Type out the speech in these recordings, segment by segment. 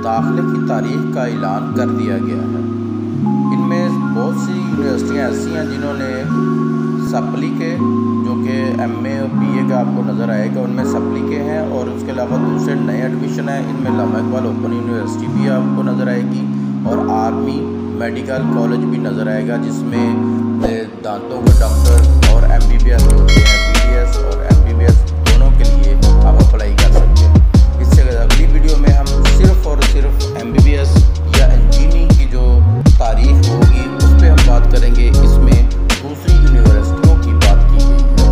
दाखिले की तारीख का ऐलान कर दिया गया है। इनमें बहुत सी यूनिवर्सिटियाँ ऐसी हैं जिन्होंने सप्ली के, जो कि एमए और बीए का आपको नज़र आएगा, उनमें सप्ली के हैं, और उसके अलावा दूसरे नए एडमिशन हैं। इनमें अल्लामा इकबाल ओपन यूनिवर्सिटी भी आपको नज़र आएगी और आर्मी मेडिकल कॉलेज भी नज़र आएगा, जिसमें दांतों के डॉक्टर और MBBS होते हैं। BDS और MBBS दोनों के लिए आप अप्लाई कर सकते हैं। इससे अगली वीडियो में हम सिर्फ़ और सिर्फ MBBS या इंजीनियरिंग की जो तारीख होगी उस पर हम बात करेंगे। इसमें दूसरी यूनिवर्सिटियों की बात की गई है।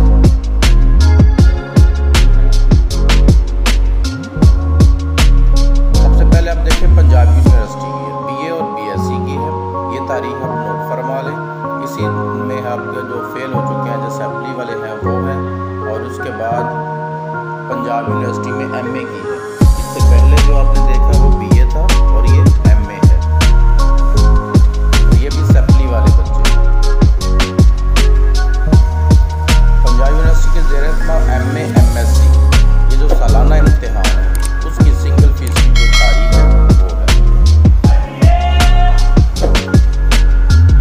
सबसे पहले आप देखें पंजाब यूनिवर्सिटी की है, BA और BSc की है। ये तारीख आप नोट फरमा लें। इसी में आपके जो फेल हो चुके हैं, जो सप्ली वाले हैं वो हैं, और उसके बाद पंजाब यूनिवर्सिटी में MA की है। इससे पहले जो आपने देखा वो BA था और ये MA है, तो ये भी सप्ली वाले बच्चे हैं। पंजाब यूनिवर्सिटी के ज़ेर एहतमाम MA MSc ये जो सालाना इम्तिहान है उसकी सिंगल फीस की जो तारीख है वो है।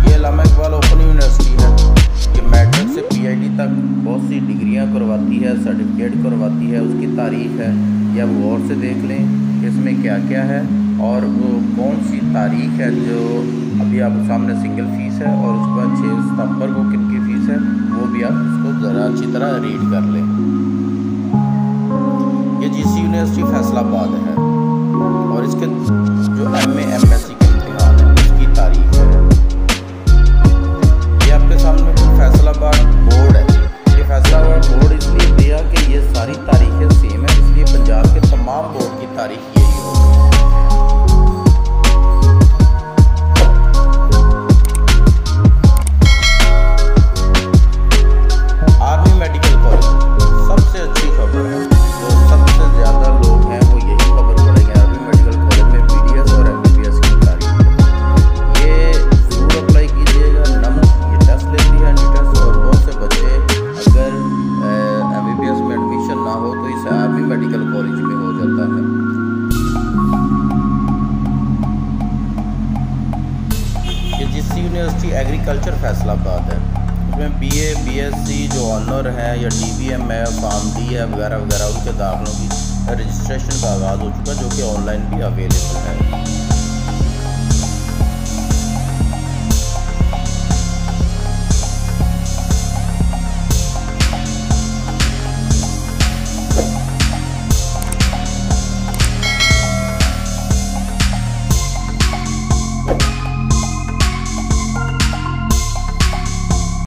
ये अल्लामा इकबाल ओपन यूनिवर्सिटी है। ये मैट्रिक से PhD तक बहुत सी डिग्रियां करवाती है, सर्टिफिकेट करवाती है। उसकी तारीख है, या वो गौर से देख लें कि इसमें क्या क्या है और वो कौन सी तारीख है। जो अभी आपके सामने सिंगल फ़ीस है, और उसके बाद 6 सितंबर को किन की फ़ीस है वो भी आप उसको ज़रा अच्छी तरह रीड कर लें। ये GC यूनिवर्सिटी फैसलाबाद है, और इसके जो MA MSc के इम्तिहान है उसकी तारीख है। ये आपके सामने फैसलाबाद बोर्ड है। ये फैसलाबाद बोर्ड इसलिए दिया कि ये सारी तारीखें सेम है, इसलिए पंजाब के तमाम बोर्ड की तारीख यही होगी। आर्मी मेडिकल कॉलेज सबसे अच्छी खबर है। जो सबसे ज़्यादा लोग हैं वो यही खबर पढ़ेंगे। आर्मी मेडिकल कॉलेज में BDS और MBBS की तारीख है। ये ज़रूर अप्लाई कीजिएगा। ये टेस्ट लेती है, टेस्ट, और बहुत से बच्चे अगर MBBS में एडमिशन ना हो तो इस आर्मी मेडिकल कॉलेज में हो जाता है। ये GC यूनिवर्सिटी एग्रीकल्चर फैसलाबाद है। उसमें BA BSc जो ऑनर है, या DBM है, PharmD है, वगैरह वगैरह, उनके दाखिलों की रजिस्ट्रेशन का आगाज़ हो चुका है, जो कि ऑनलाइन भी अवेलेबल है।